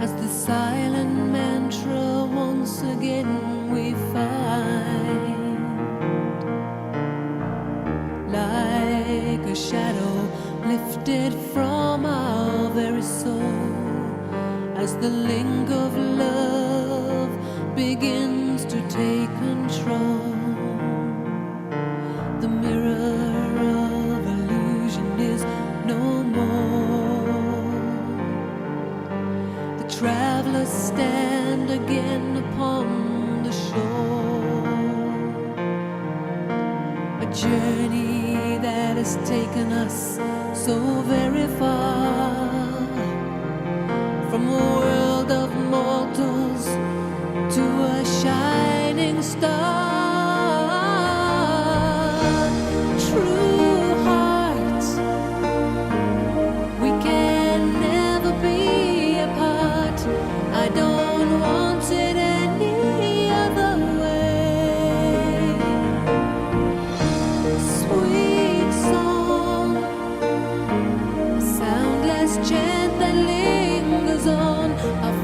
as the silent mantra once again we find, like a shadow lifted from our very soul, as the link of love begins to take control. The mirror of illusion is no more. The travelers stand again upon the shore. A journey that has taken us so very far, from a world of mortals to a shining star. True hearts, we can never be apart. I don't want it any other way. Sweet song, a soundless chant that lingers on. A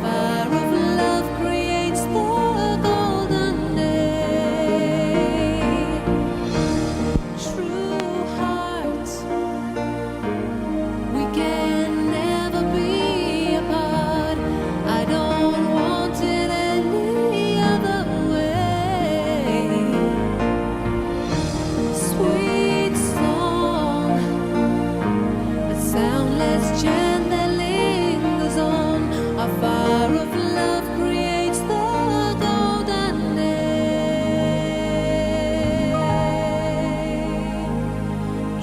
fire of love creates the golden day. True hearts, we can never be apart. I don't want it any other way. Sweet song, a soundless chant that lingers on. A fire of love creates the golden day.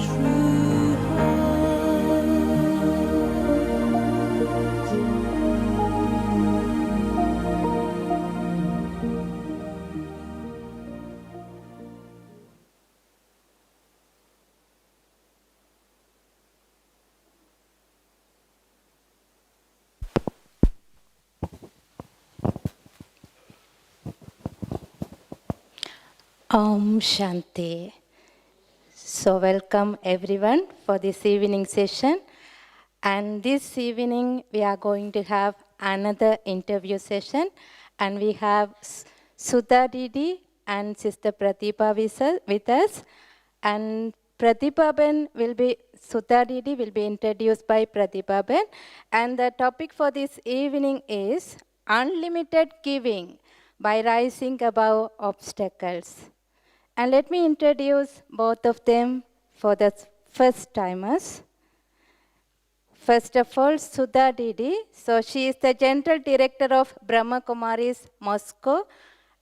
True heart. Om Shanti. So welcome everyone for this evening session. And this evening we are going to have another interview session. And we have Sudha Didi and Sister Pratiba with us. And Sudha Didi will be introduced by Pratiba Ben. And the topic for this evening is unlimited giving by rising above obstacles. And let me introduce both of them for the first timers. First of all, Sudha Didi. So she is the General Director of Brahma Kumaris, Moscow,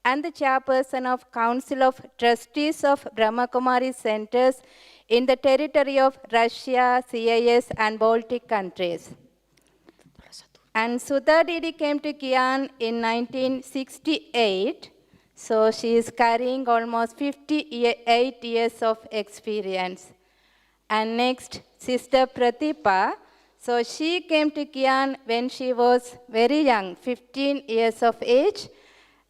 and the Chairperson of Council of Trustees of Brahma Kumaris Centers in the territory of Russia, CIS, and Baltic countries. And Sudha Didi came to Gyan in 1968. So she is carrying almost 58 years of experience. And next, Sister Pratiba. So she came to Gyan when she was very young, 15 years of age,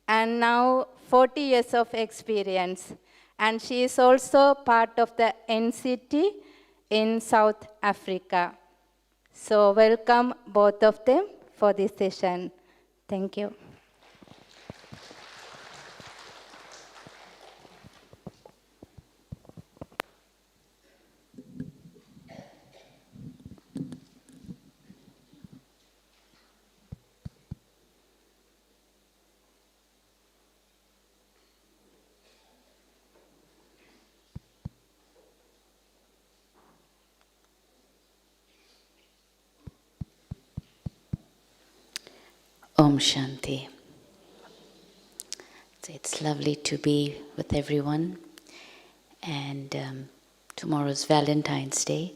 and now 40 years of experience. And she is also part of the NCT in South Africa. So welcome both of them for this session. Thank you. Om Shanti. So it's lovely to be with everyone, and tomorrow's Valentine's Day,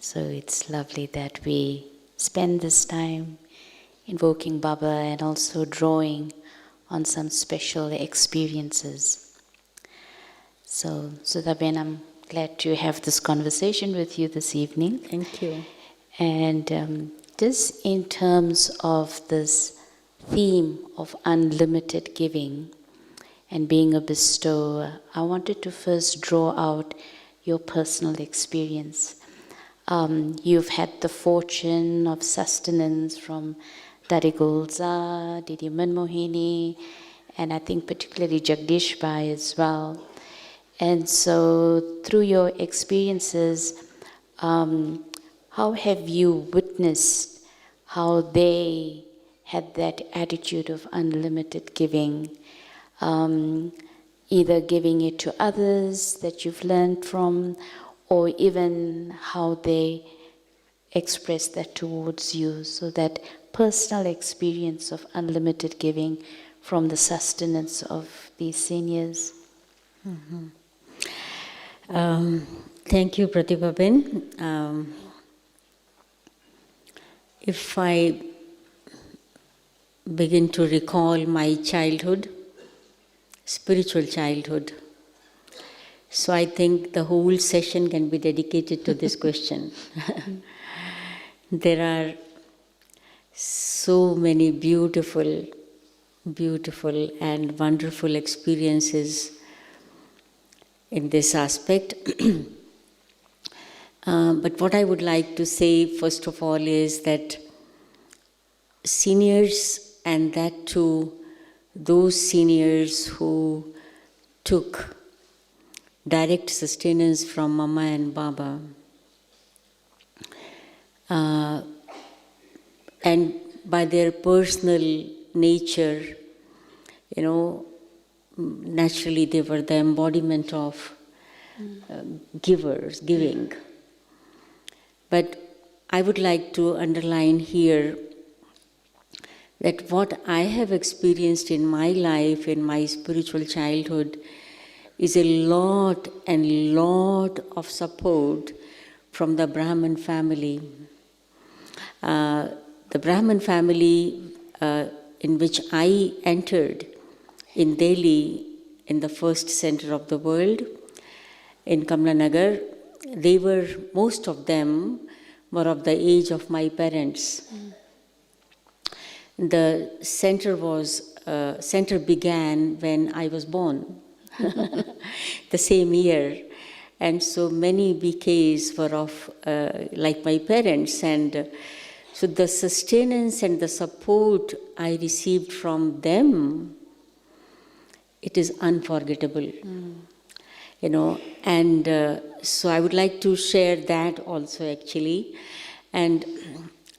so it's lovely that we spend this time invoking Baba and also drawing on some special experiences. So Sudha-ben, I'm glad to have this conversation with you this evening. Thank you. And just in terms of this theme of unlimited giving and being a bestower, I wanted to first draw out your personal experience. You've had the fortune of sustenance from Dadi Gulzar, Didi Manmohini, and I think particularly Jagdish Bhai as well. And so through your experiences, how have you witnessed how they had that attitude of unlimited giving, either giving it to others that you've learned from, or even how they express that towards you, so that personal experience of unlimited giving from the sustenance of these seniors. Thank you, Pratiba Ben. If I begin to recall my childhood, spiritual childhood, so I think the whole session can be dedicated to this question. There are so many beautiful, beautiful and wonderful experiences in this aspect. But what I would like to say first of all is that seniors, and that too those seniors who took direct sustenance from Mama and Baba, and by their personal nature, naturally they were the embodiment of giving. But I would like to underline here that what I have experienced in my life, in my spiritual childhood, is a lot and lot of support from the Brahman family. The Brahman family in which I entered in Delhi, in the first center of the world, in Kamla Nagar, most of them were of the age of my parents. The center began when I was born, the same year. And so many BKs were of like my parents, and so the sustenance and the support I received from them, it is unforgettable. And so I would like to share that also actually. And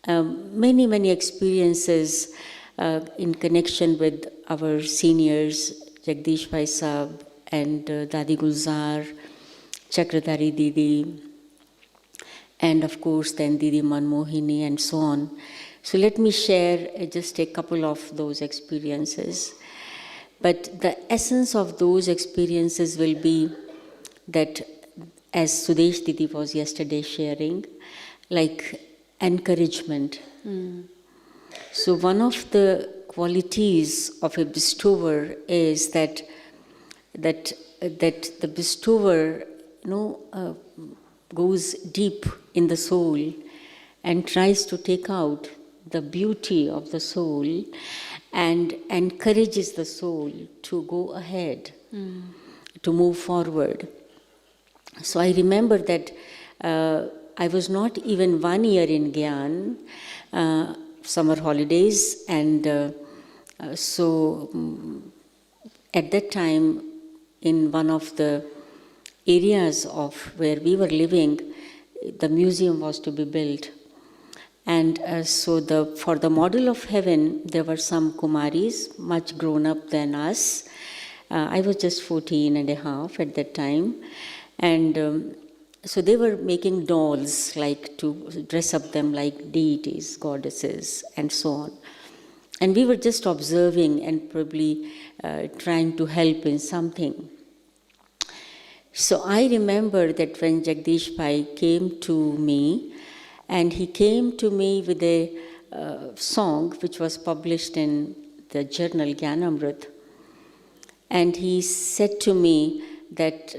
many, many experiences in connection with our seniors, Jagdish Bhai Sahab and Dadi Gulzar, Chakradhari Didi, and of course then Didi Manmohini and so on. So let me share just a couple of those experiences. But the essence of those experiences will be that, as Sudesh Didi was yesterday sharing, like encouragement. So one of the qualities of a bestower is that the bestower goes deep in the soul and tries to take out the beauty of the soul and encourages the soul to go ahead, to move forward. So I remember that I was not even 1 year in Gyan, summer holidays, and so at that time in one of the areas of where we were living, the museum was to be built. And so for the model of heaven, there were some Kumaris, much grown up than us. I was just 14 and a half at that time. And so they were making dolls, like to dress up them like deities, goddesses, and so on. And we were just observing and probably trying to help in something. So I remember that when Jagdish Bhai came to me, and he came to me with a song which was published in the journal Gyanamrit. And he said to me that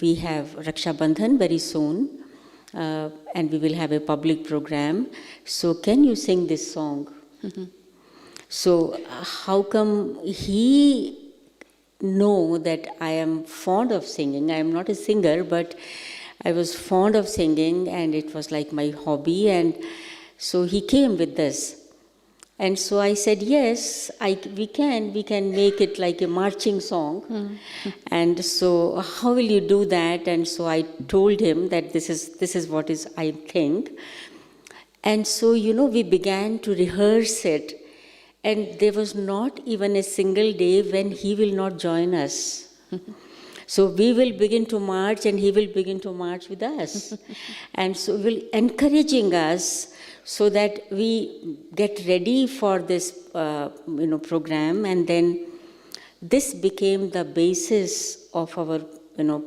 we have Raksha Bandhan very soon, and we will have a public program. So can you sing this song? So how come he know that I am fond of singing? I am not a singer, but I was fond of singing, and it was like my hobby. And so he came with this. And so I said, yes, we can make it like a marching song. And so how will you do that? And so I told him that this is what is I think. And so, we began to rehearse it. And there was not even a single day when he will not join us. So we will begin to march and he will begin to march with us. And so will encouraging us so that we get ready for this program. And then this became the basis of our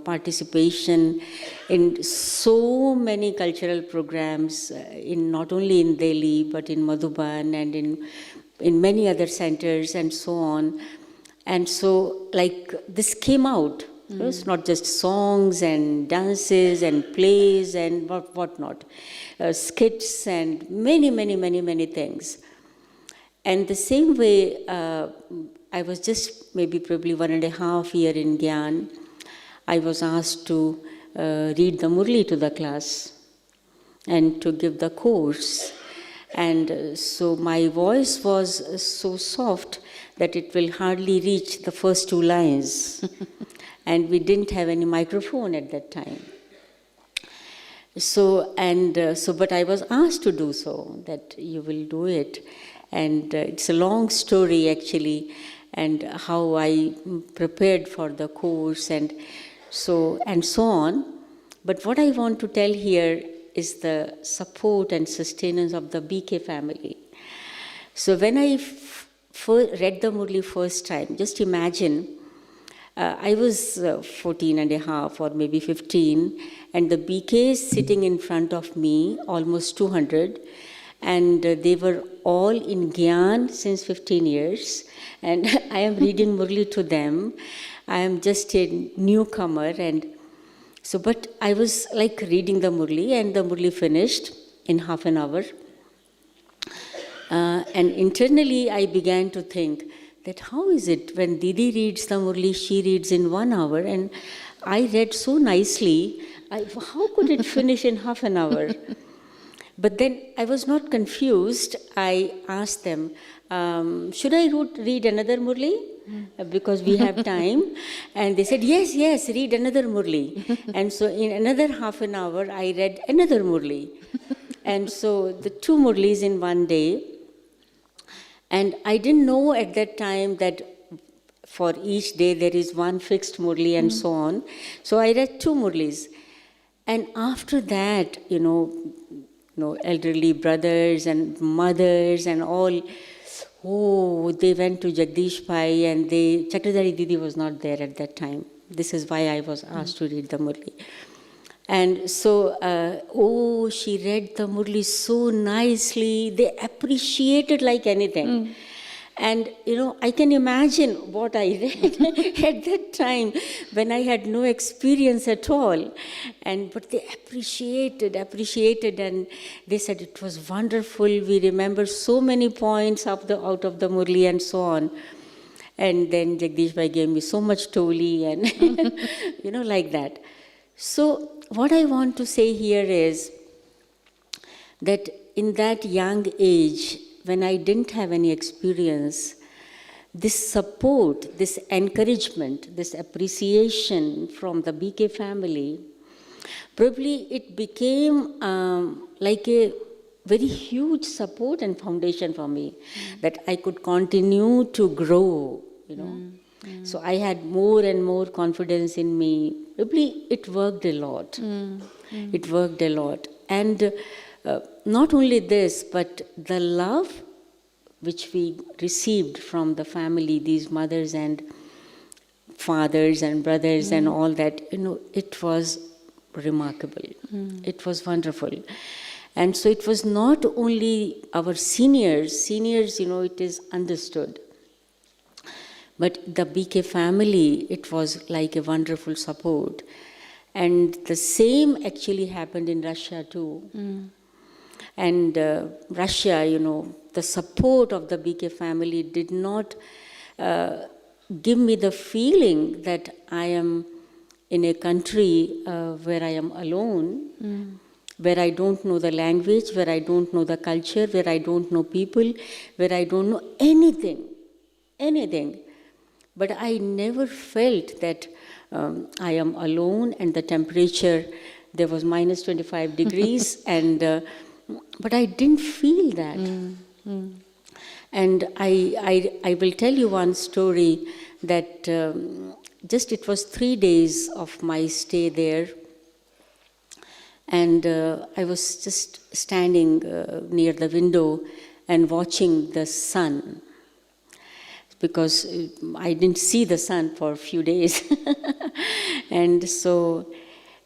participation in so many cultural programs, not only in Delhi but in Madhuban and in many other centers and so on. And so this came out. It's not just songs and dances and plays and whatnot, skits and many things. And the same way, I was just probably 1.5 years in Gyan. I was asked to read the Murli to the class and to give the course. And so my voice was so soft that it will hardly reach the first 2 lines. And we didn't have any microphone at that time. But I was asked to do so, that you will do it. And it's a long story actually, and how I prepared for the course and so on. But what I want to tell here is the support and sustenance of the BK family. So when I read the Murli first time, just imagine, I was 14.5 or maybe 15, and the BKs sitting in front of me, almost 200, and they were all in Gyan since 15 years, and I am reading Murli to them. I am just a newcomer, and so, but I was reading the Murli, and the Murli finished in half an hour. And internally I began to think that how is it when Didi reads the Murli, she reads in 1 hour, and I read so nicely, how could it finish in half an hour? But then I was not confused. I asked them, should I read another Murli? Because we have time. And they said, yes, read another Murli. And so in another half an hour, I read another Murli. And so the 2 Murlis in one day. And I didn't know at that time that for each day there is one fixed Murli and so on. So I read 2 Murlis. And after that, elderly brothers and mothers and all, they went to Jagdish Bhai, and Chakradhari Didi was not there at that time. This is why I was asked to read the Murli. And so, she read the Murli so nicely. They appreciated like anything. And, I can imagine what I read at that time when I had no experience at all. But they appreciated, and they said it was wonderful. We remember so many points out of the Murli and so on. And then Jagdish Bhai gave me so much toli and, like that. So what I want to say here is that in that young age, when I didn't have any experience, this support, this encouragement, this appreciation from the BK family, probably it became like a very huge support and foundation for me, that I could continue to grow, So I had more and more confidence in me. Probably it worked a lot. It worked a lot. And not only this, but the love which we received from the family, these mothers and fathers and brothers and all that, it was remarkable. It was wonderful. And so it was not only our seniors, it is understood. But the BK family, it was like a wonderful support. And the same actually happened in Russia too. And Russia, the support of the BK family did not give me the feeling that I am in a country where I am alone. where I don't know the language, where I don't know the culture, where I don't know people, where I don't know anything. But I never felt that I am alone, and the temperature, there was minus 25 degrees, but I didn't feel that. And I will tell you one story that just it was 3 days of my stay there. And I was just standing near the window and watching the sun, because I didn't see the sun for a few days. And so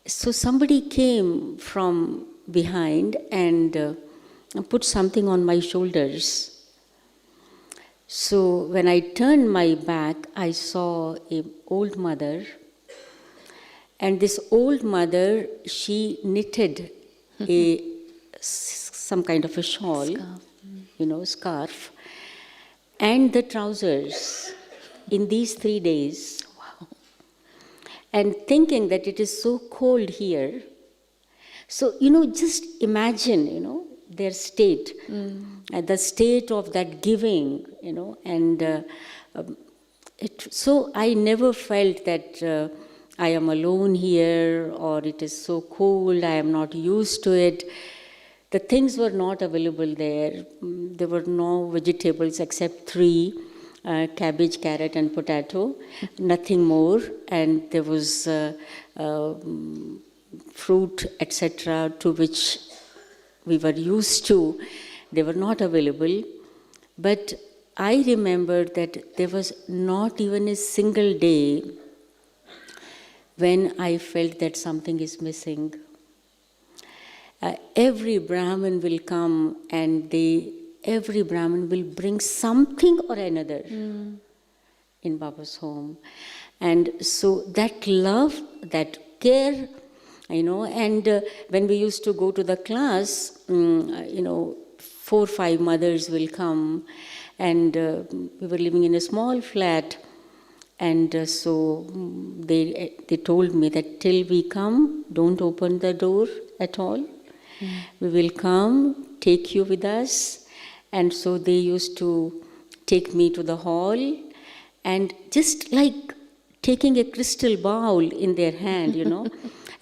somebody came from behind and put something on my shoulders. So when I turned my back, I saw an old mother. And this old mother, she knitted some kind of a shawl, scarf, and the trousers in these 3 days. Wow. And thinking that it is so cold here. So, just imagine, their state, the state of that giving, and so I never felt that I am alone here, or it is so cold, I am not used to it. The things were not available there. There were no vegetables except 3, cabbage, carrot, and potato, nothing more. And there was fruit, etc., to which we were used to. They were not available. But I remember that there was not even a single day when I felt that something is missing. Every Brahmin will come and every Brahmin will bring something or another in Baba's home. And so that love, that care, and when we used to go to the class, 4 or 5 mothers will come, and we were living in a small flat. And so they told me that till we come, don't open the door at all. We will come, take you with us. And so they used to take me to the hall, and just like taking a crystal bowl in their hand,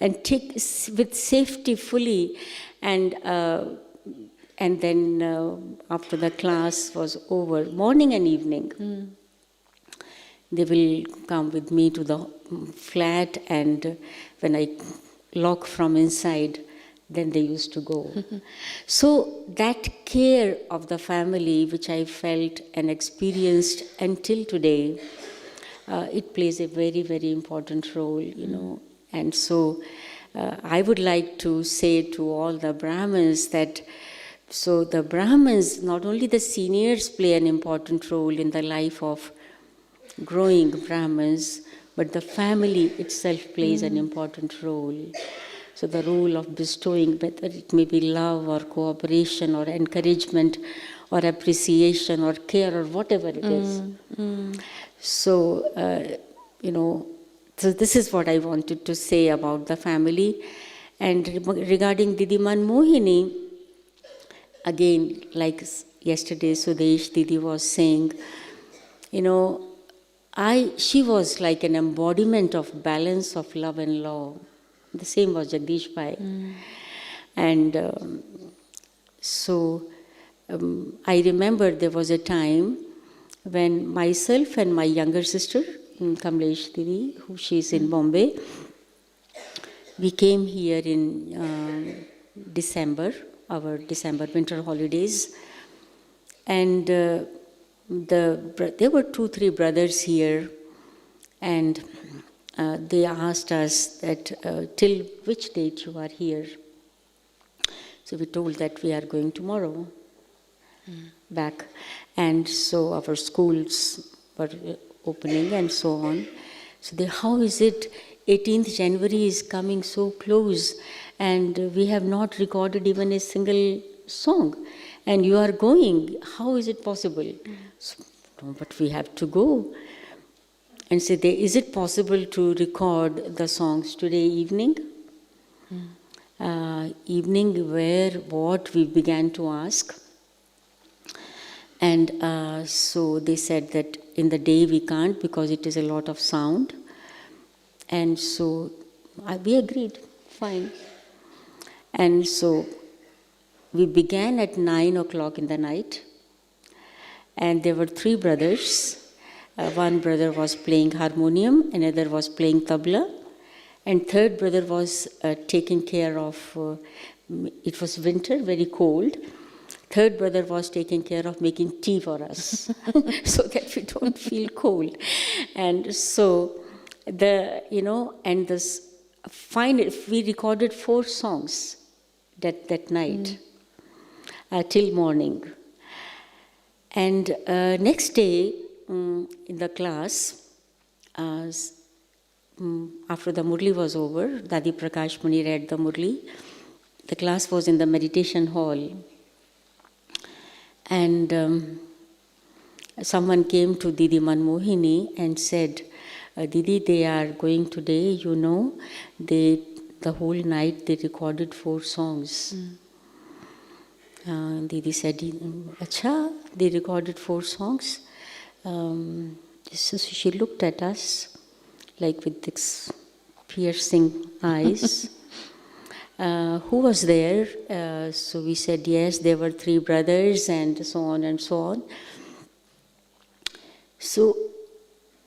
and take with safety fully. And then after the class was over, morning and evening, they will come with me to the flat, and when I lock from inside, then they used to go. So that care of the family, which I felt and experienced until today, it plays a very, very important role, And so I would like to say to all the Brahmins that, so the Brahmins, not only the seniors play an important role in the life of growing Brahmins, but the family itself plays an important role. So the role of bestowing, whether it may be love or cooperation or encouragement or appreciation or care or whatever it is. So, so this is what I wanted to say about the family. And regarding Didiman Mohini, again, like yesterday Sudesh Didi was saying, she was like an embodiment of balance of love and law. The same was Jagdish Bhai. And so I remember there was a time when myself and my younger sister, Kamlesh Didi, who she is in Bombay, we came here in December, our December winter holidays. And there were 2-3 brothers here, and they asked us that till which date you are here. So we told that we are going tomorrow back. And so our schools were opening and so on. So how is it 18th January is coming so close and we have not recorded even a single song, and you are going, how is it possible? So, no, but we have to go. And say, is it possible to record the songs today evening? evening, where, what, we began to ask. And so they said that in the day we can't because it is a lot of sound. And so we agreed, fine. And so we began at 9 o'clock in the night. And there were 3 brothers. One brother was playing harmonium, another was playing tabla, and third brother was taking care of, it was winter, very cold. Third brother was taking care of making tea for us so that we don't feel cold. And so, and this final, we recorded 4 songs that night till morning. And next day in the class, after the Murli was over, Dadi Prakash Muni read the Murli. The class was in the meditation hall. And someone came to Didi Manmohini and said, Didi, they are going today, the whole night they recorded 4 songs. Didi said, Acha, they recorded 4 songs. So she looked at us like with this piercing eyes. Who was there? So we said, yes, there were 3 brothers and so on and so on. So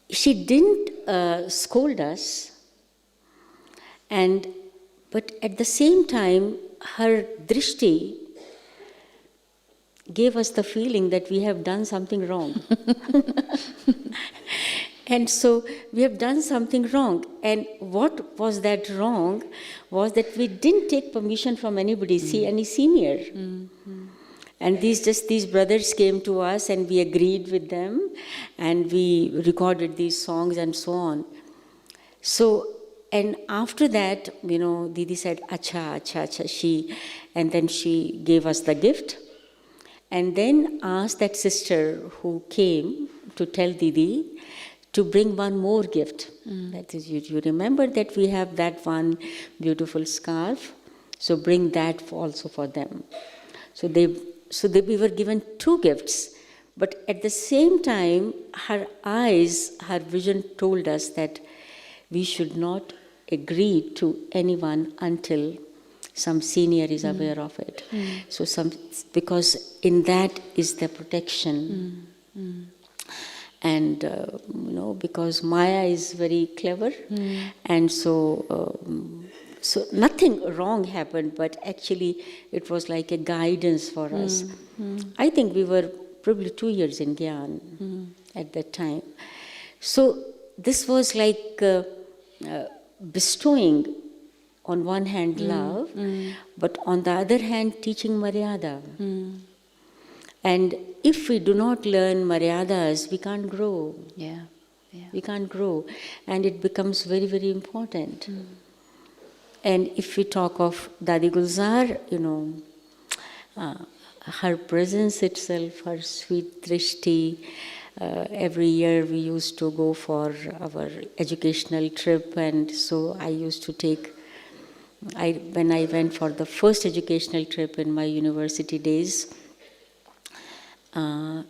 she didn't scold us, but at the same time, her drishti gave us the feeling that we have done something wrong. And so we have done something wrong. And what was that wrong was that we didn't take permission from anybody, any senior. And these brothers came to us and we agreed with them and we recorded these songs and so on. So, and after that, Didi said, Acha, and then she gave us the gift. And then asked that sister who came to tell Didi to bring one more gift. That is, you remember that we have that one beautiful scarf, so bring that also for them. So we were given 2 gifts, but at the same time, her vision told us that we should not agree to anyone until some senior is aware of it. So because in that is the protection. And, because Maya is very clever. And so nothing wrong happened, but actually it was like a guidance for us. I think we were probably 2 years in Gyan at that time. So this was like bestowing on one hand love, but on the other hand teaching Maryada. And if we do not learn Maryadas, we can't grow. Yeah. We can't grow. And it becomes very, very important. And if we talk of Dadi Gulzar, her presence itself, her sweet drishti, every year we used to go for our educational trip, and so I used to take, when I went for the first educational trip in my university days,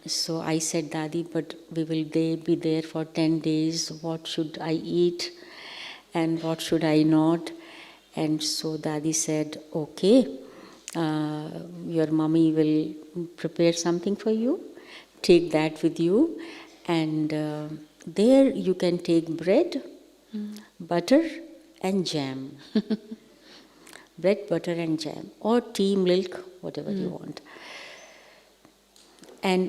so I said, Dadi, but we will be there for 10 days. What should I eat and what should I not? And so Dadi said, okay, your mommy will prepare something for you. Take that with you. And there you can take bread, butter and jam. Bread, butter and jam. Or tea, milk, whatever you want.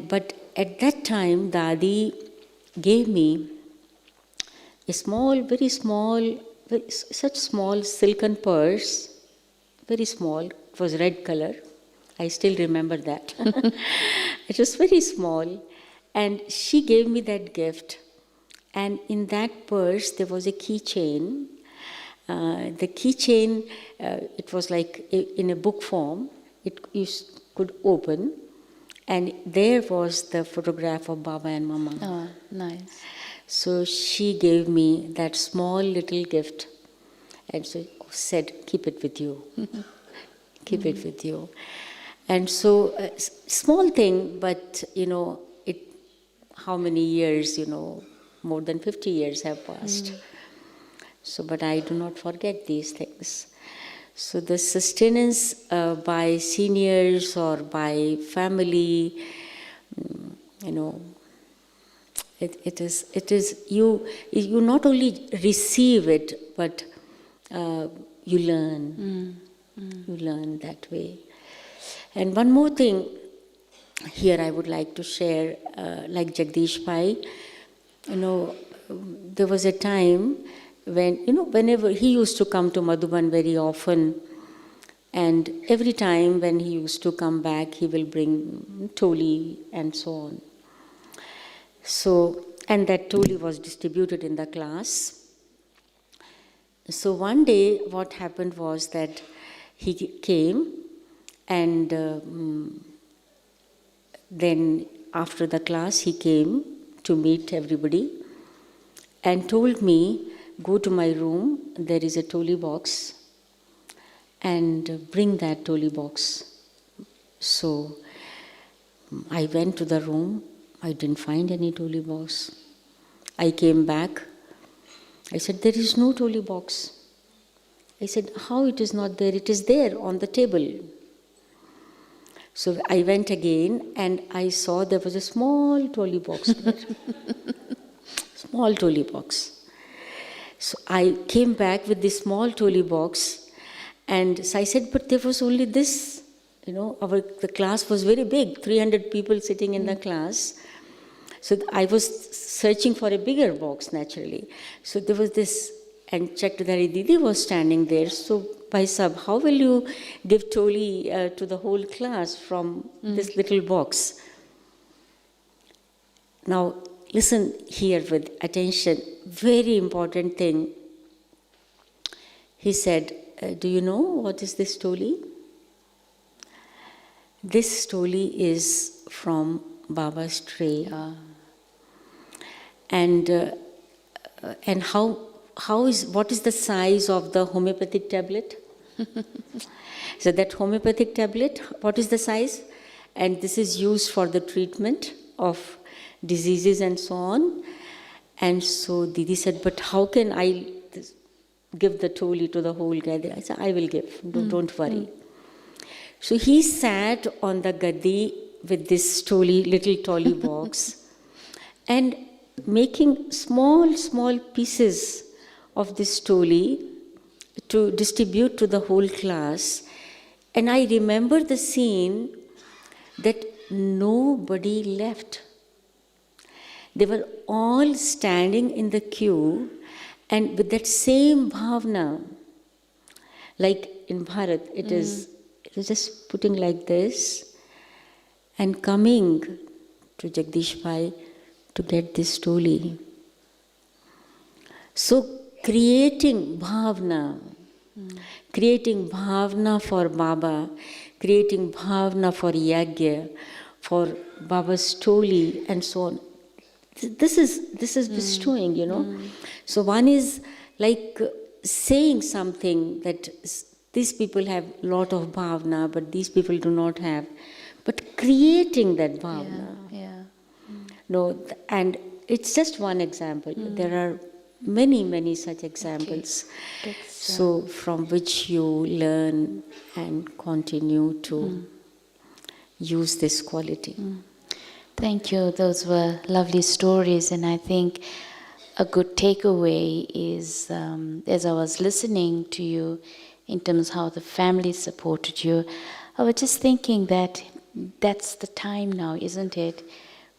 But at that time, Dadi gave me a small, very small, such small silken purse, very small. It was red color. I still remember that. It was very small. And she gave me that gift. And in that purse, there was a keychain. The keychain, it was like in a book form. You could open. And there was the photograph of Baba and Mama. Oh, nice. So she gave me that small little gift. And so, said, keep it with you. Keep it with you. And so, small thing, but, how many years, more than 50 years have passed. So, but I do not forget these things. So the sustenance by seniors or by family, it is you not only receive it, but you learn. You learn that way. And one more thing here I would like to share, like Jagdish Bhai, there was a time when, whenever he used to come to Madhuban very often, and every time when he used to come back, he will bring toli and so on. So, and that toli was distributed in the class. So one day what happened was that he came, and then after the class he came to meet everybody and told me, go to my room, there is a toli box, and bring that toli box. So I went to the room, I didn't find any toli box. I came back, I said, there is no toli box. I said, how it is not there? It is there on the table. So I went again and I saw there was a small toli box there. Small toli box. So I came back with this small toli box, and so I said, but there was only this, the class was very big, 300 people sitting in the class. So I was searching for a bigger box naturally. So there was this, and Chakradhari Didi was standing there. So, Bhai Sahab, how will you give toli to the whole class from this little box? Now, listen here with attention. Very important thing. He said, do you know what is this toli? This toli is from Baba's tray. And what is the size of the homeopathic tablet? So that homeopathic tablet, what is the size? And this is used for the treatment of diseases and so on. And so Didi said, but how can I give the toli to the whole gathering? I said, I will give, don't worry. So he sat on the gaddi with this little toli box, and making small pieces of this toli to distribute to the whole class. And I remember the scene that nobody left. They were all standing in the queue, and with that same bhavna, like in Bharat, it is just putting like this and coming to Jagdish Bhai to get this toli. So creating bhavna for Baba, creating bhavna for yagya, for Baba's toli and so on. This is bestowing, So one is like saying something that these people have a lot of bhavna, but these people do not have. But creating that bhavna. No, and it's just one example. There are many such examples. Okay. So from which you learn and continue to use this quality. Thank you. Those were lovely stories, and I think a good takeaway is, as I was listening to you, in terms of how the family supported you, I was just thinking that that's the time now, isn't it?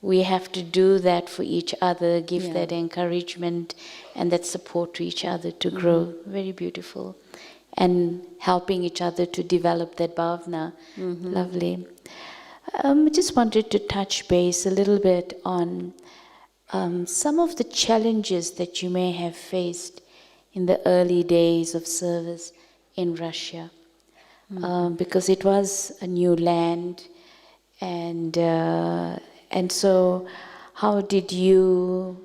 We have to do that for each other, give that encouragement and that support to each other to grow. Very beautiful. And helping each other to develop that bhavna. Lovely. I just wanted to touch base a little bit on some of the challenges that you may have faced in the early days of service in Russia. Because it was a new land, and so how did you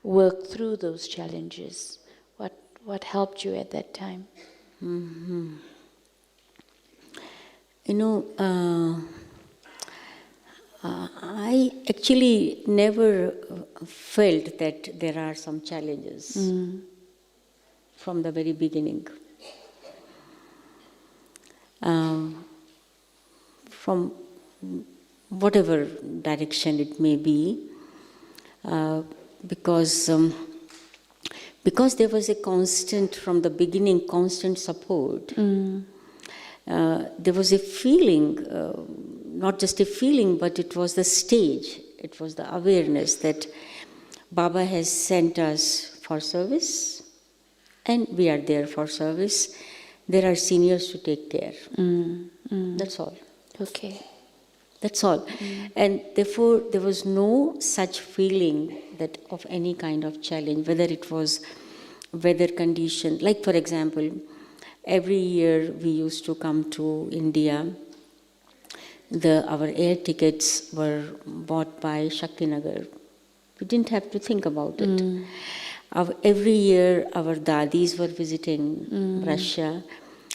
work through those challenges? What helped you at that time? You know, I actually never felt that there are some challenges from the very beginning. From whatever direction it may be, because there was a constant, from the beginning, constant support. There was a feeling, not just a feeling, but it was the stage, it was the awareness that Baba has sent us for service, and we are there for service. There are seniors to take care. That's all. Okay. That's all. And therefore, there was no such feeling that of any kind of challenge, whether it was weather condition. Like, for example, every year we used to come to India. Our air tickets were bought by Shaktinagar. We didn't have to think about it. Every year our dadis were visiting Russia.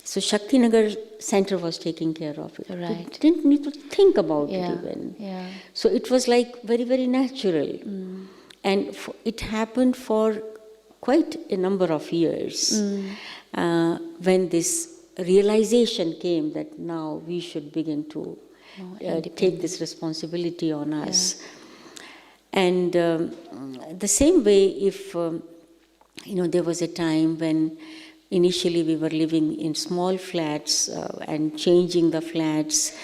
So Shaktinagar center was taking care of it. Right. We didn't need to think about it Yeah. even. Yeah. So it was like very, very natural. And it happened for quite a number of years when this realization came that now we should begin to take this responsibility on us. And the same way, if there was a time when initially we were living in small flats and changing the flats,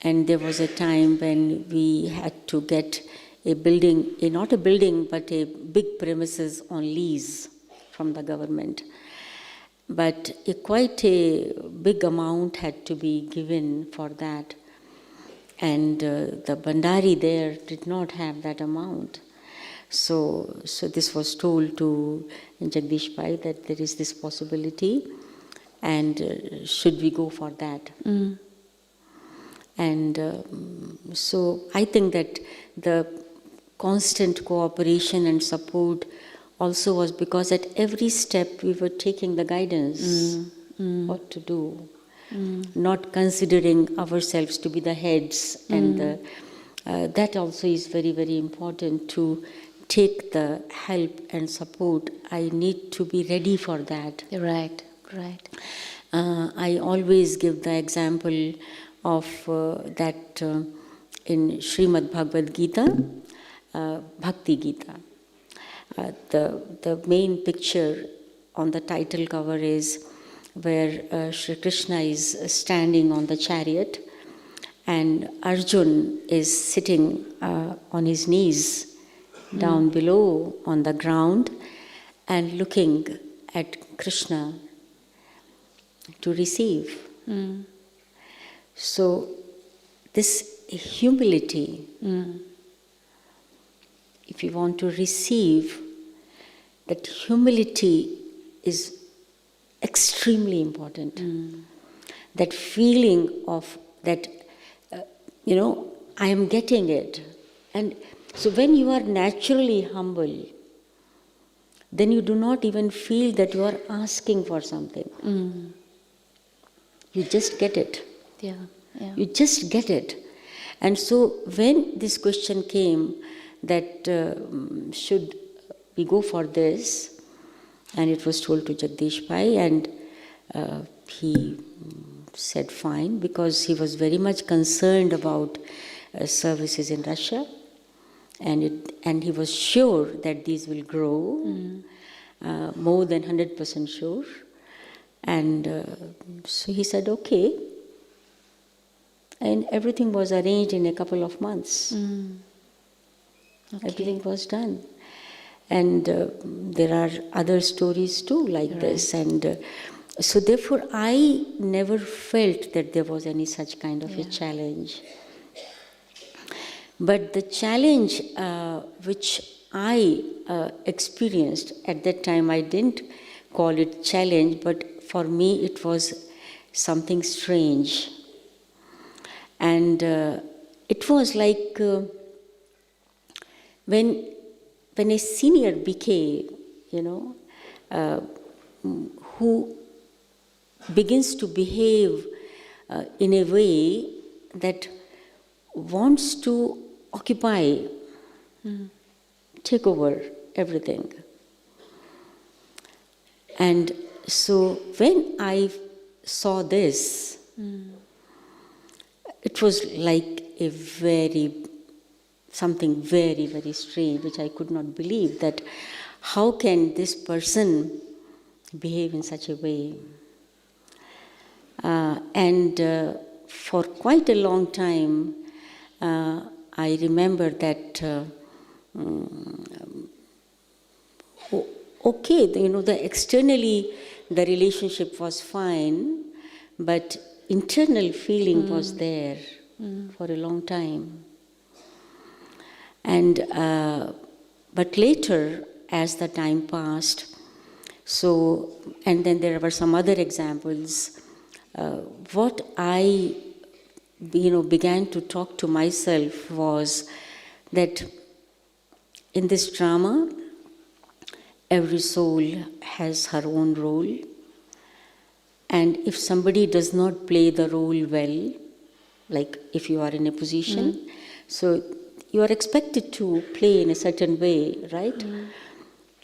and there was a time when we had to get a building, not a building, but a big premises on lease from the government. But quite a big amount had to be given for that. And the Bandari there did not have that amount. So this was told to Jagdish Pai that there is this possibility, and should we go for that? And so I think that the constant cooperation and support also was because at every step we were taking the guidance what to do, not considering ourselves to be the heads, and that also is very, very important to take the help and support. I need to be ready for that. Right. Right. I always give the example of that in Srimad Bhagavad Gita, Bhakti Gita. The main picture on the title cover is where Sri Krishna is standing on the chariot and Arjun is sitting on his knees down below on the ground and looking at Krishna to receive. So this humility, if you want to receive, that humility is extremely important. That feeling of that, I am getting it. And so when you are naturally humble, then you do not even feel that you are asking for something. You just get it. Yeah. Yeah. You just get it. And so when this question came that should we go for this, and it was told to Jagdish Pai, and he said fine, because he was very much concerned about services in Russia, and he was sure that these will grow, more than 100% sure. And so he said, okay. And everything was arranged in a couple of months. Okay. Everything was done. And there are other stories too like this. And so therefore I never felt that there was any such kind of a challenge. But the challenge which I experienced at that time, I didn't call it challenge, but for me it was something strange. And it was like when a senior became, who begins to behave in a way that wants to occupy, take over everything. And so when I saw this, it was like something very, very strange, which I could not believe, that how can this person behave in such a way? And for quite a long time, I remember that, externally the relationship was fine, but internal feeling was there for a long time. And but later, as the time passed, and then there were some other examples. What I, began to talk to myself was that in this drama, every soul has her own role, and if somebody does not play the role well, like if you are in a position, so you are expected to play in a certain way, right?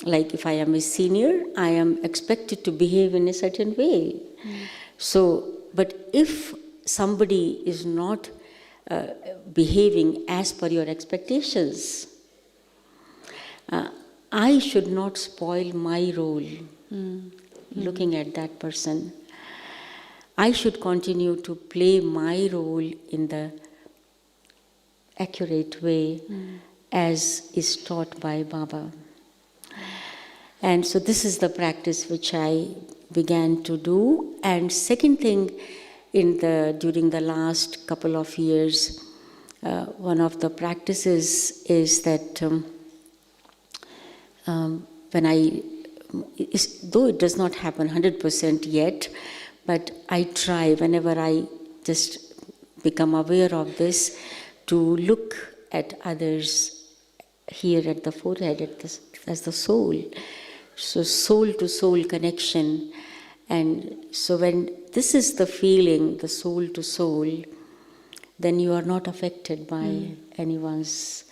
Like if I am a senior, I am expected to behave in a certain way. So, but if somebody is not behaving as per your expectations, I should not spoil my role looking at that person. I should continue to play my role in the accurate way as is taught by Baba. And so this is the practice which I began to do. And second thing, during the last couple of years, one of the practices is that though it does not happen 100% yet, but I try whenever I just become aware of this to look at others here at the forehead as the soul. So soul to soul connection. And so when this is the feeling, the soul to soul, then you are not affected by anyone's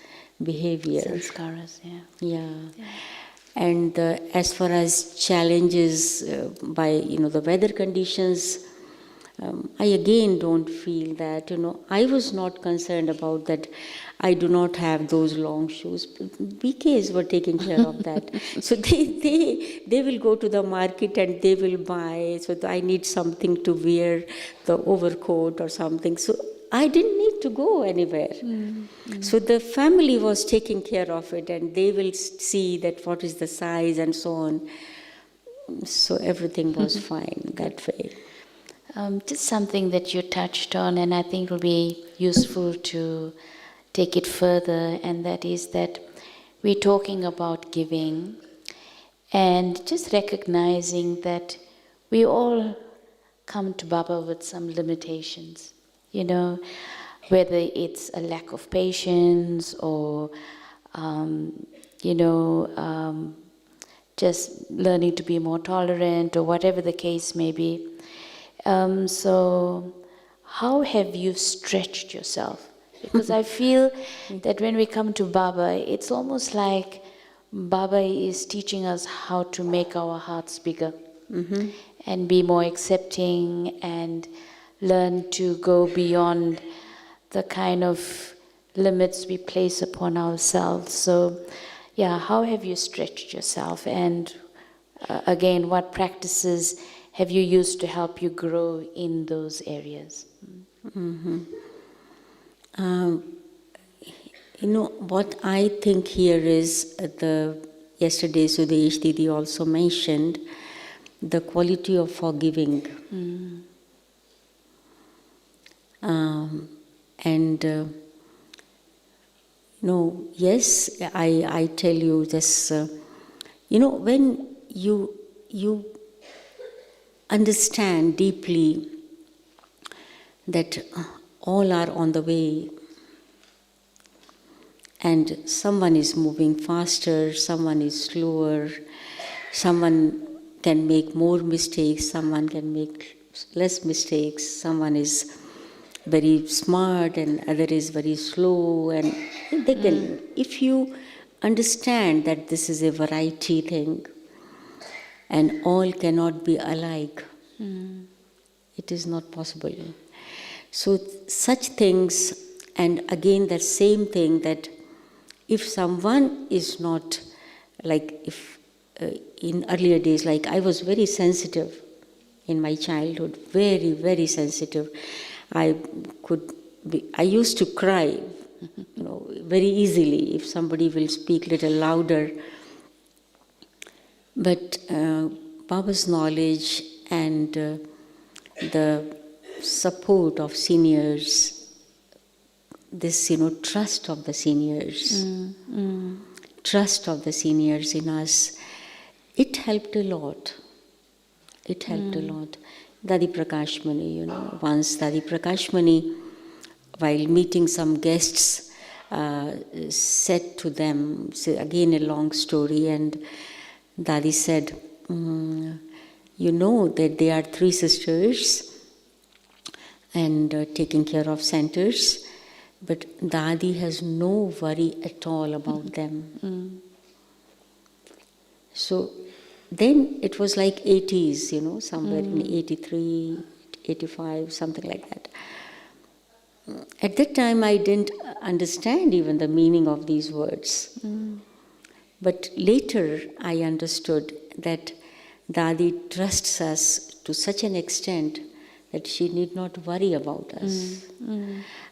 behavior. Sanskaras, Yeah. And as far as challenges by the weather conditions, I again don't feel that, I was not concerned about that. I do not have those long shoes. BKs were taking care of that. So they will go to the market and they will buy. So I need something to wear, the overcoat or something. So I didn't need to go anywhere. So the family was taking care of it, and they will see that what is the size and so on. So everything was fine that way. Just something that you touched on, and I think will be useful to take it further, and that is that we're talking about giving and just recognizing that we all come to Baba with some limitations, whether it's a lack of patience or, just learning to be more tolerant or whatever the case may be. So how have you stretched yourself? Because I feel that when we come to Baba, it's almost like Baba is teaching us how to make our hearts bigger and be more accepting and learn to go beyond the kind of limits we place upon ourselves. So, how have you stretched yourself? And again, what practices have you used to help you grow in those areas? What I think here is, yesterday Sudesh Didi also mentioned the quality of forgiving. Yes, I tell you this, when you understand deeply that all are on the way, and someone is moving faster, someone is slower, someone can make more mistakes, someone can make less mistakes. Someone is very smart and other is very slow, and they can, if you understand that this is a variety thing and all cannot be alike, it is not possible. So such things, and again that same thing, that if someone is not, like if in earlier days, like I was very sensitive in my childhood, very, very sensitive. I used to cry, very easily if somebody will speak little louder. But Baba's knowledge and the support of seniors, this, trust of the seniors, trust of the seniors in us, it helped a lot. It helped a lot. Dadi Prakashmani, once Dadi Prakashmani, while meeting some guests, said to them, again a long story, and Dadi said, you know that they are 3 sisters and taking care of centers, but Dadi has no worry at all about them. So then it was like 80s, somewhere in 83, 85, something like that. At that time I didn't understand even the meaning of these words. But later I understood that Dadi trusts us to such an extent that she need not worry about us,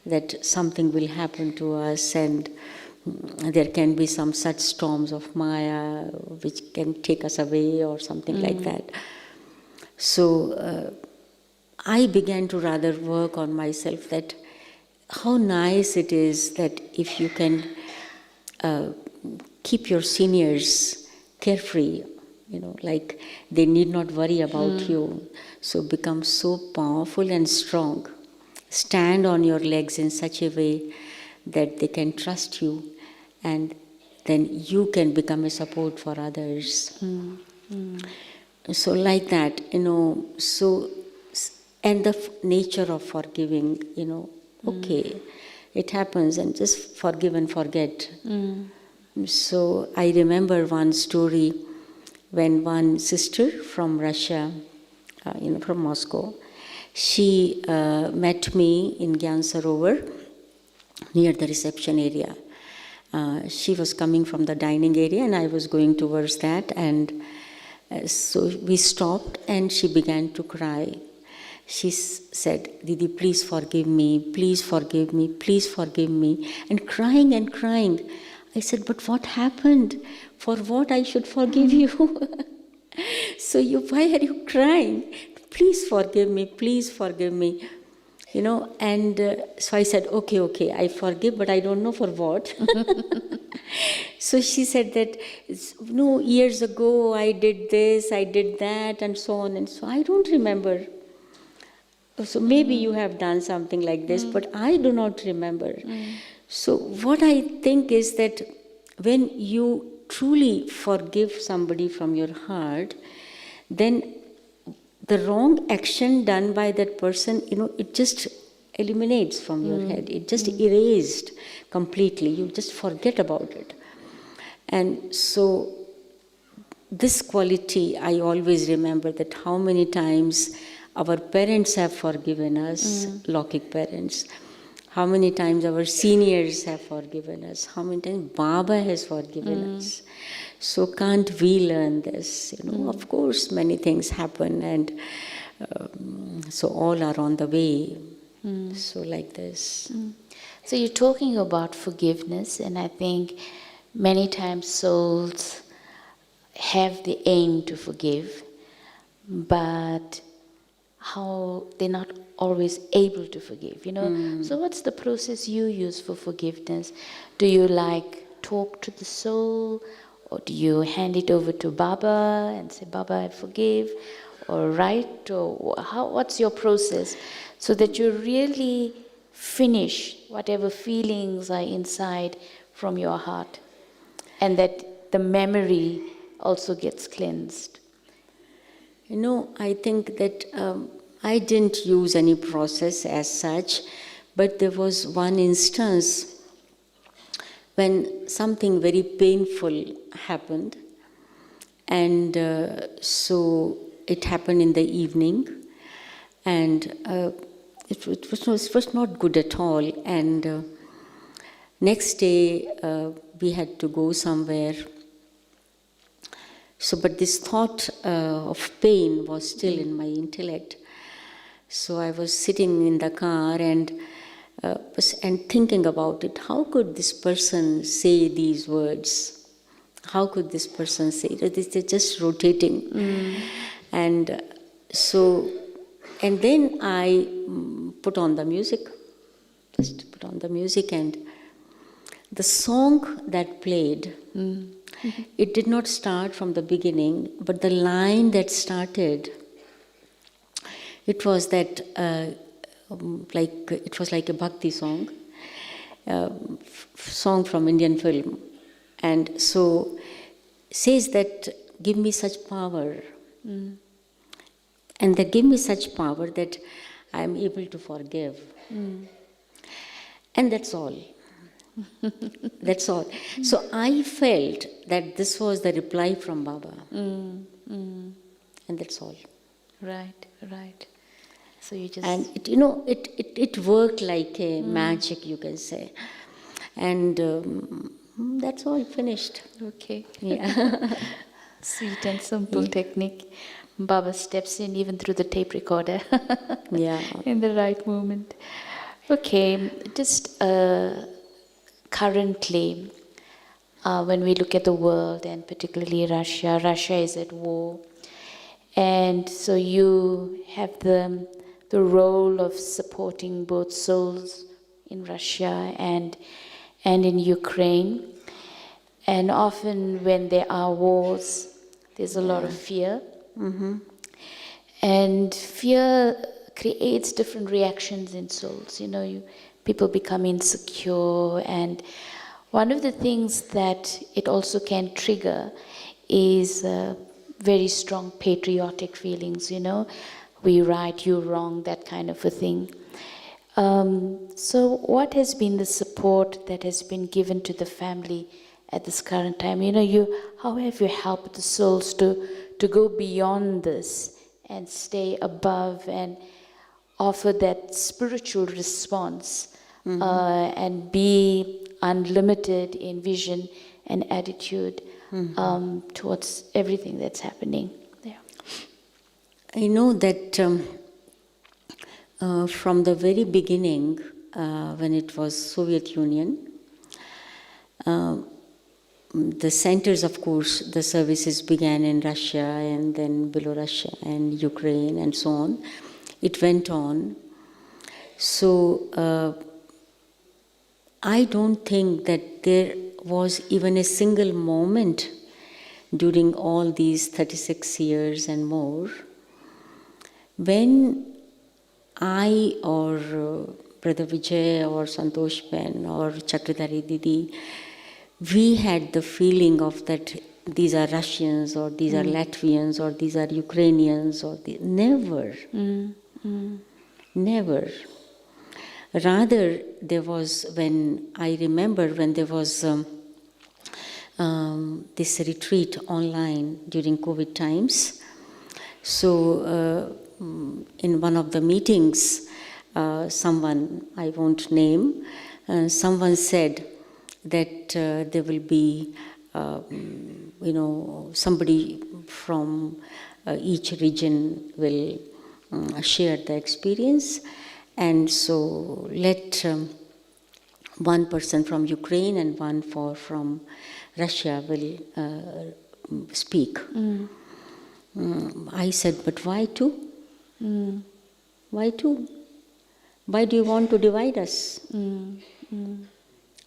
that something will happen to us and there can be some such storms of Maya which can take us away or something like that. So I began to rather work on myself, that how nice it is that if you can keep your seniors carefree, like they need not worry about you. So become so powerful and strong. Stand on your legs in such a way that they can trust you, and then you can become a support for others. So like that, so, and the nature of forgiving, okay, it happens, and just forgive and forget. So I remember one story when one sister from Russia, from Moscow, she met me in Gyan Sarovar near the reception area. She was coming from the dining area and I was going towards that, and so we stopped and she began to cry. She said, Didi, please forgive me, please forgive me, please forgive me, and crying and crying. I said, but what happened? For what I should forgive you? So why are you crying? Please forgive me, please forgive me. And so I said, okay, I forgive, but I don't know for what. So she said that, no, years ago I did this, I did that, and so on and so. I don't remember. So maybe you have done something like this, but I do not remember. So what I think is that when you truly forgive somebody from your heart, then the wrong action done by that person, it just eliminates from your head. It just erased completely. You just forget about it. And so this quality, I always remember that how many times our parents have forgiven us, Lokik parents. How many times our seniors have forgiven us. How many times Baba has forgiven us. So can't we learn this? Of course, many things happen, and so all are on the way. So like this. So you're talking about forgiveness, and I think many times souls have the aim to forgive, but how they're not always able to forgive, So what's the process you use for forgiveness? Do you talk to the soul, or do you hand it over to Baba and say, Baba, I forgive, or write, or what's your process so that you really finish whatever feelings are inside from your heart, and that the memory also gets cleansed? I think that I didn't use any process as such, but there was one instance when something very painful happened, and so it happened in the evening, and it was not good at all. And next day we had to go somewhere. So, but this thought of pain was still in my intellect. So I was sitting in the car and thinking about it. How could this person say these words? How could this person say that? They're just rotating. And so, and then I put on the music, and the song that played, it did not start from the beginning, but the line that started, it was that, it was like a bhakti song, song from Indian film. And so says that, give me such power. And that give me such power that I am able to forgive. And that's all. That's all. So I felt that this was the reply from Baba. And that's all. Right, right. So you just... And it worked like a magic, you can say. And that's all finished. Okay. Yeah. Sweet and simple technique. Baba steps in even through the tape recorder. Yeah. In the right moment. Okay, just currently, when we look at the world and particularly Russia is at war. And so you have the role of supporting both souls in Russia and in Ukraine. And often when there are wars, there's a lot of fear. And fear creates different reactions in souls. People become insecure, and one of the things that it also can trigger is very strong patriotic feelings, we right, you wrong, that kind of a thing. So what has been the support that has been given to the family at this current time? How have you helped the souls to go beyond this and stay above and offer that spiritual response and be unlimited in vision and attitude towards everything that's happening there? I know that from the very beginning, when it was Soviet Union, the centers, of course, the services began in Russia and then Belarus and Ukraine and so on. It went on. So I don't think that there was even a single moment during all these 36 years and more when I or Brother Vijay or Santosh Ben or Chakradhari Didi, we had the feeling of that these are Russians or these are Latvians or these are Ukrainians or never. Never. Rather, there was, when I remember when there was this retreat online during COVID times. So in one of the meetings, someone, I won't name, someone said that there will be, somebody from each region will share the experience. And so let one person from Ukraine and one from Russia will speak. I said, but why two? Why two? Why do you want to divide us?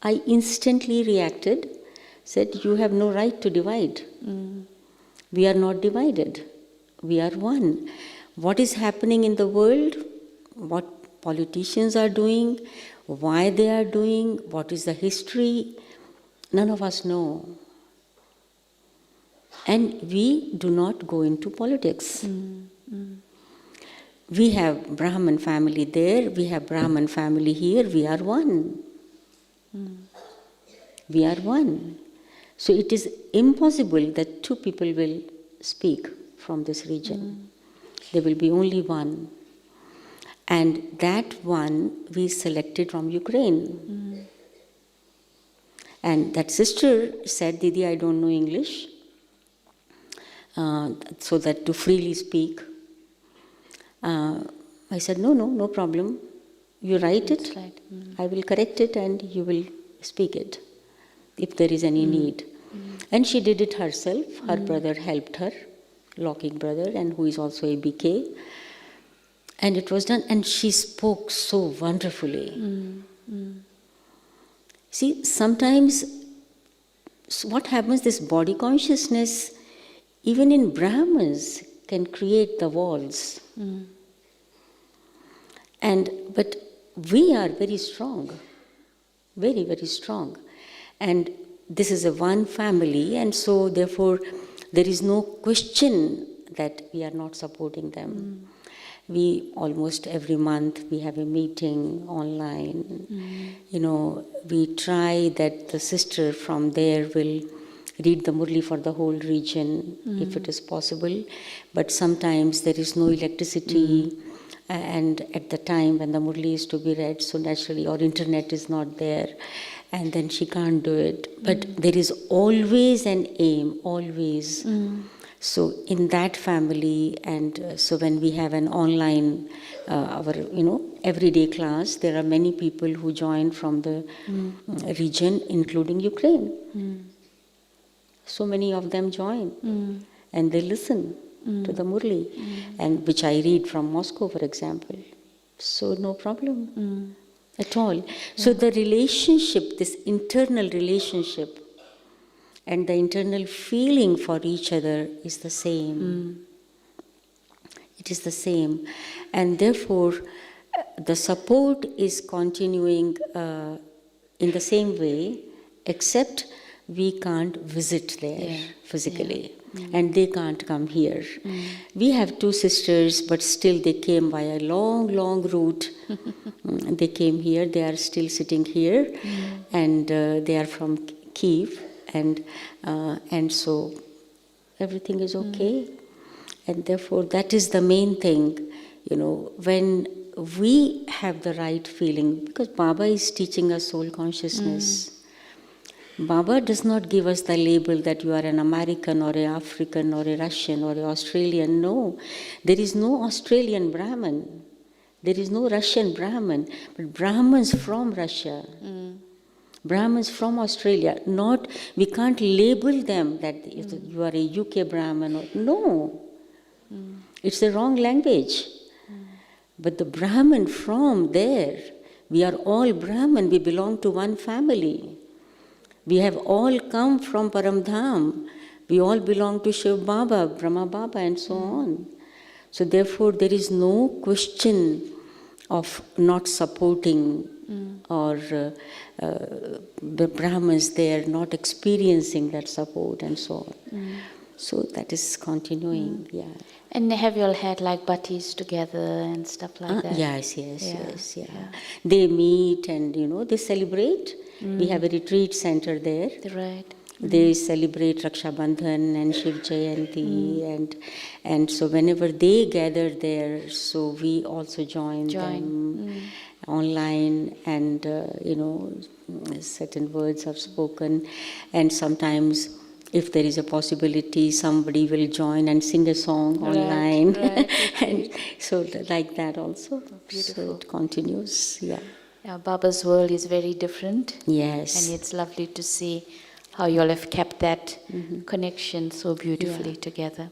I instantly reacted, said, you have no right to divide. We are not divided. We are one. What is happening in the world, what politicians are doing, why they are doing, what is the history, none of us know. And we do not go into politics. we have Brahman family there, we have Brahman family here, we are one. We are one. So it is impossible that two people will speak from this region. There will be only one. And that one we selected from Ukraine. And that sister said, Didi, I don't know English, so that to freely speak. I said, no problem. You write it, Right. I will correct it, and you will speak it if there is any need. And she did it herself. Her brother helped her, Locking brother, and who is also a BK. And it was done, and she spoke so wonderfully. See, sometimes what happens, this body consciousness, even in Brahmins, can create the walls. But we are very strong, very, very strong. And this is a one family, and so therefore there is no question that we are not supporting them. We almost every month we have a meeting online. We try that the sister from there will read the Murli for the whole region if it is possible. But sometimes there is no electricity, and at the time when the Murli is to be read, so naturally, or internet is not there, and then she can't do it. But there is always an aim, always. So in that family, and so when we have an online, our everyday class, there are many people who join from the region, including Ukraine. So many of them join, and they listen to the Murli, and which I read from Moscow, for example. So no problem at all. So the relationship, this internal relationship, and the internal feeling for each other is the same. It is the same. And therefore, the support is continuing in the same way, except we can't visit there physically. And they can't come here. We have two sisters, but still they came by a long, long route. They came here, they are still sitting here, and they are from Kiev. And so everything is okay. And therefore that is the main thing, when we have the right feeling, because Baba is teaching us soul consciousness. Baba does not give us the label that you are an American or an African or a Russian or an Australian. No, there is no Australian Brahman. There is no Russian Brahman, but Brahmans from Russia. Brahmins from Australia. We can't label them that if you are a UK Brahmin. No. It's the wrong language. But the Brahmin from there, we are all Brahmin, we belong to one family. We have all come from Paramdham. We all belong to Shiv Baba, Brahma Baba, and so on. So therefore there is no question of not supporting or the Brahmins there not experiencing that support and so on. So that is continuing, And have you all had like bhattis together and stuff like that? Yes. They meet and, they celebrate. We have a retreat center there. Right. They celebrate Raksha Bandhan and Shiv Jayanti, and so whenever they gather there, so we also join. Them online, and certain words are spoken, and sometimes if there is a possibility, somebody will join and sing a song online, and so like that also. Beautiful. So it continues, Baba's world is very different. Yes. And it's lovely to see how you all have kept that connection so beautifully together.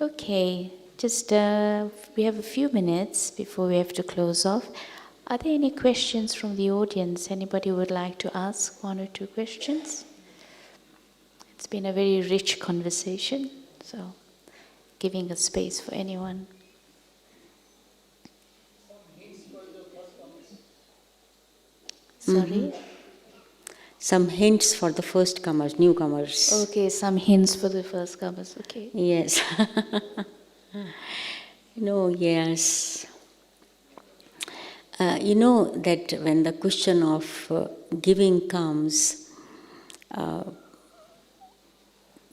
Okay, just we have a few minutes before we have to close off. Are there any questions from the audience? Anybody would like to ask one or two questions? It's been a very rich conversation, so giving a space for anyone. Sorry? Some hints for the first comers, newcomers. Okay, some hints for the first comers, okay. Yes. Yes. You know that when the question of giving comes,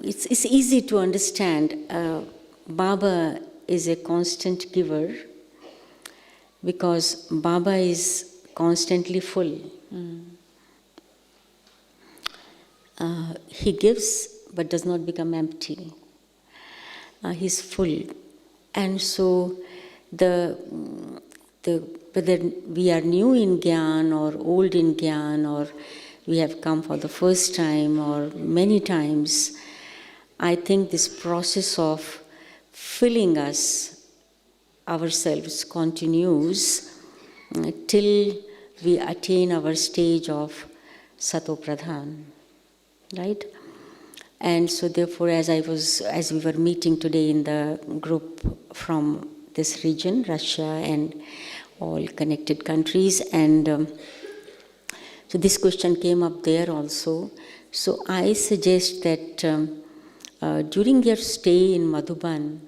it's easy to understand. Baba is a constant giver because Baba is constantly full. He gives but does not become empty. He's full. And so whether we are new in Gyan or old in Gyan or we have come for the first time or many times, I think this process of filling ourselves continues till we attain our stage of Sato Pradhan, right? And so therefore, as we were meeting today in the group from this region, Russia and all connected countries, and so this question came up there also. So I suggest that during your stay in Madhuban,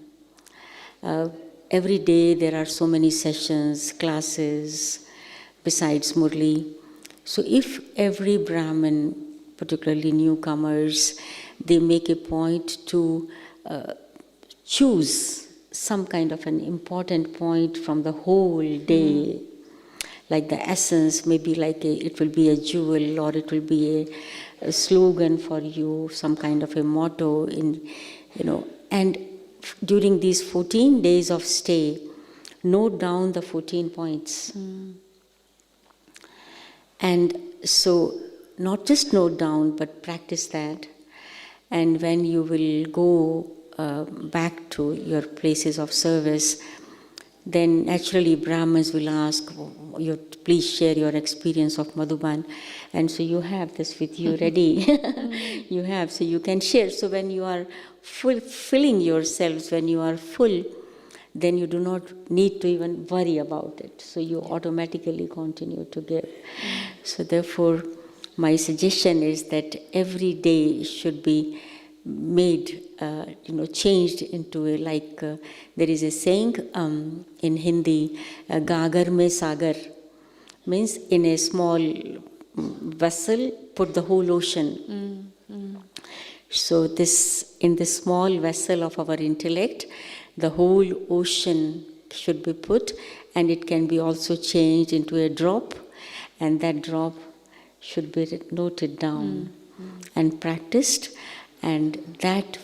every day there are so many sessions, classes, besides Murli. So if every Brahmin, particularly newcomers, they make a point to choose some kind of an important point from the whole day, like the essence, maybe like it will be a jewel or it will be a slogan for you, some kind of a motto, and during these 14 days of stay, note down the 14 points. And so not just note down, but practice that. And when you will go back to your places of service, then naturally Brahmins will ask, please share your experience of Madhuban. And so you have this with you ready. You have, so you can share. So when you are filling yourselves, when you are full, then you do not need to even worry about it. So you automatically continue to give. So therefore, my suggestion is that every day should be made, changed into there is a saying in Hindi, Gagar mein sagar, means in a small vessel, put the whole ocean. So in this small vessel of our intellect, the whole ocean should be put, and it can be also changed into a drop, and that drop should be noted down and practiced, and that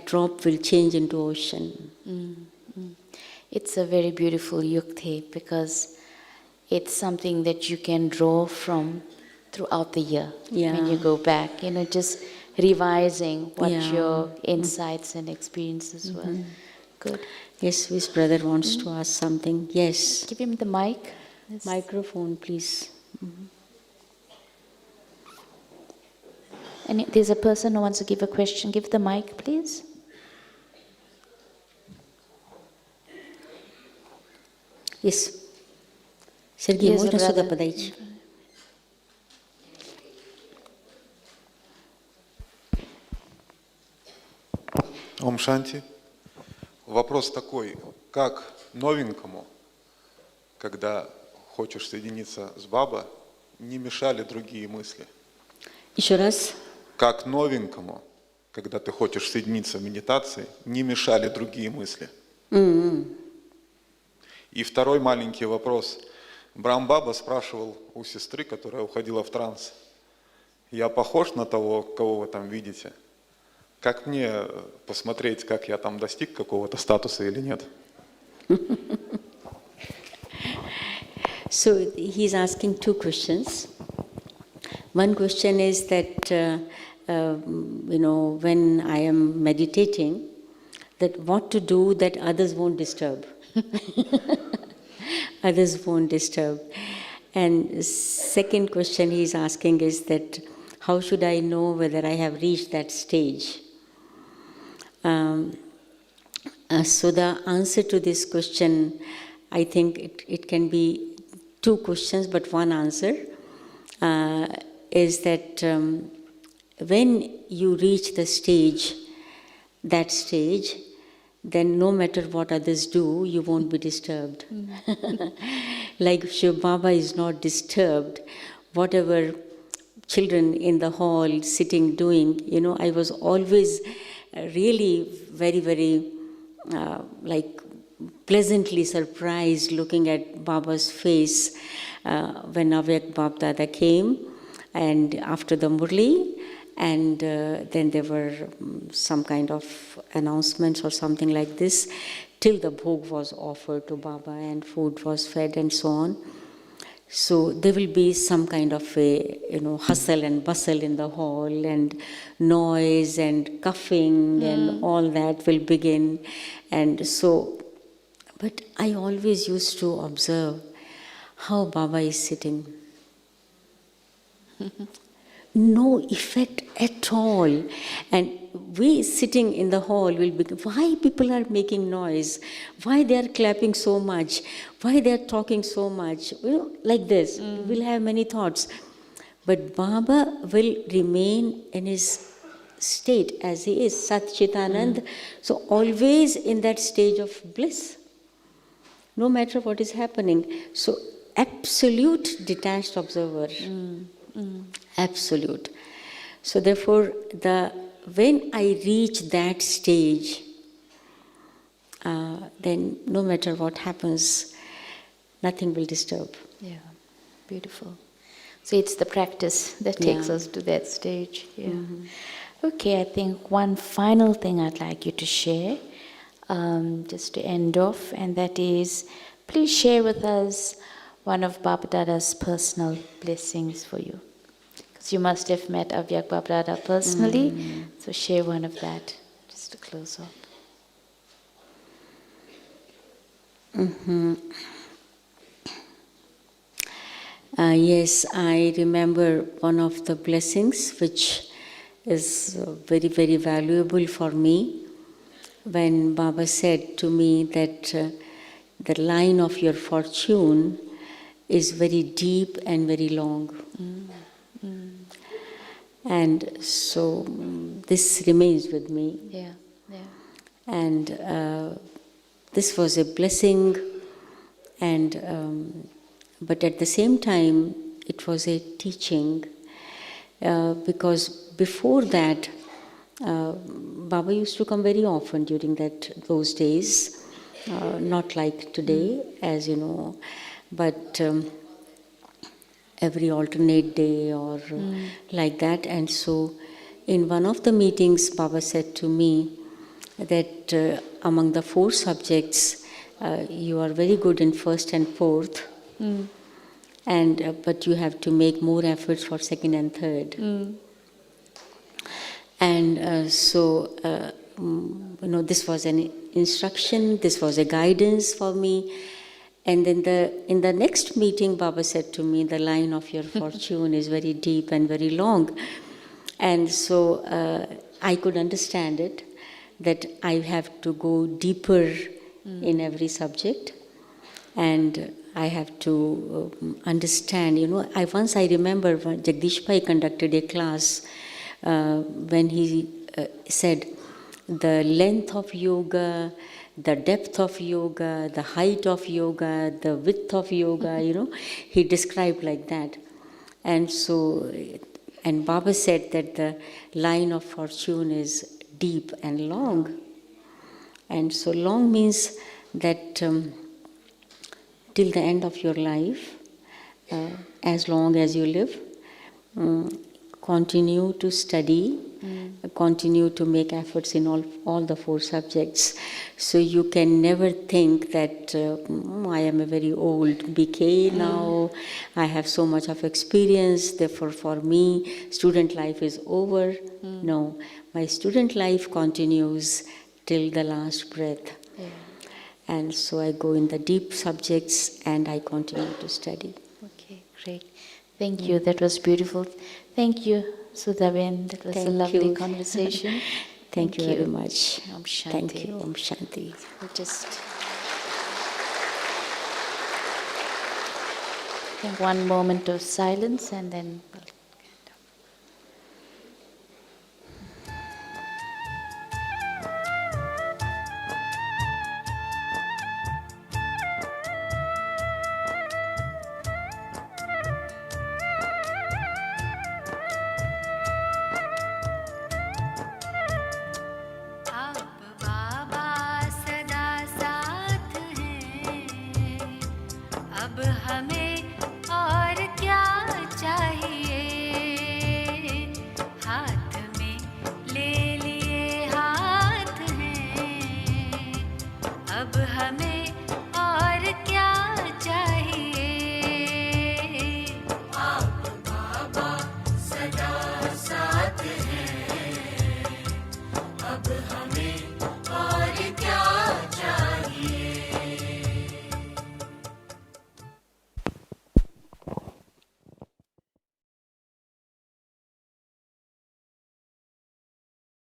drop will change into ocean. It's a very beautiful yukti because it's something that you can draw from throughout the year. When you go back, just revising what your insights and experiences were. Good. Yes, his brother wants to ask something. Yes. Give him the mic. Yes. Microphone, please. And there's a person who wants to give a question. Give the mic, please. Yes. Sergey, можно сюда подойти? Ом Шанти. Вопрос такой, как новенькому, когда хочешь соединиться с Баба, не мешали другие мысли? Еще раз. Как новенькому, когда ты хочешь соединиться в медитации, не мешали другие мысли? И второй маленький вопрос. Баба спрашивал у сестры, которая уходила в транс, я похож на того, кого вы там видите? Как мне посмотреть, как я там достиг какого-то статуса или нет? So he's asking two questions. One question is that, when I am meditating, that what to do that others won't disturb. Others won't disturb. And second question he's asking is that, how should I know whether I have reached that stage? So the answer to this question, I think it can be two questions, but one answer is that when you reach that stage, then no matter what others do, you won't be disturbed. Like Shiv Baba is not disturbed, whatever children in the hall sitting doing, I was always really very, very pleasantly surprised looking at Baba's face when Avyak Bab Dada came and after the Murli. And then there were some kind of announcements or something like this, till the bhog was offered to Baba and food was fed and so on. So there will be some kind of a hustle and bustle in the hall, and noise and coughing and all that will begin. And so, but I always used to observe how Baba is sitting. No effect at all. And we sitting in the hall will be, why people are making noise? Why they are clapping so much? Why they are talking so much? Like this. We'll have many thoughts. But Baba will remain in his state as he is, Sat Chitanand. So always in that stage of bliss, no matter what is happening. So absolute detached observer. Absolute. So therefore, when I reach that stage, then no matter what happens, nothing will disturb. Yeah, beautiful. So it's the practice that takes us to that stage. Yeah. Okay, I think one final thing I'd like you to share, just to end off, and that is, please share with us one of Baba Dada's personal blessings for you. Because you must have met Avyak Baba Dada personally, so share one of that, just to close off. Yes, I remember one of the blessings which is very, very valuable for me, when Baba said to me that the line of your fortune is very deep and very long. And so this remains with me. Yeah, yeah. And this was a blessing, and but at the same time it was a teaching, because before that Baba used to come very often during those days, not like today, as you know, but every alternate day or like that. And so in one of the meetings, Baba said to me that among the 4 subjects, you are very good in first and fourth, and but you have to make more efforts for second and third. And so this was an instruction, this was a guidance for me. And then in the next meeting, Baba said to me, the line of your fortune is very deep and very long. And so I could understand it, that I have to go deeper in every subject. And I have to understand, I remember when Jagdish Bhai conducted a class when he said, the length of yoga, the depth of yoga, the height of yoga, the width of yoga, he described like that. And so, and Baba said that the line of fortune is deep and long. And so long means that till the end of your life, as long as you live, continue to study, continue to make efforts in all the 4 subjects. So you can never think that I am a very old BK now, I have so much of experience, therefore for me student life is over. No, my student life continues till the last breath. And so I go in the deep subjects and I continue to study. Okay, great. Thank you. That was beautiful. Thank you, Sudhaben. That was a lovely conversation. Thank you very much. Om Shanti. Thank you. Om Shanti. We'll just take one moment of silence and then we'll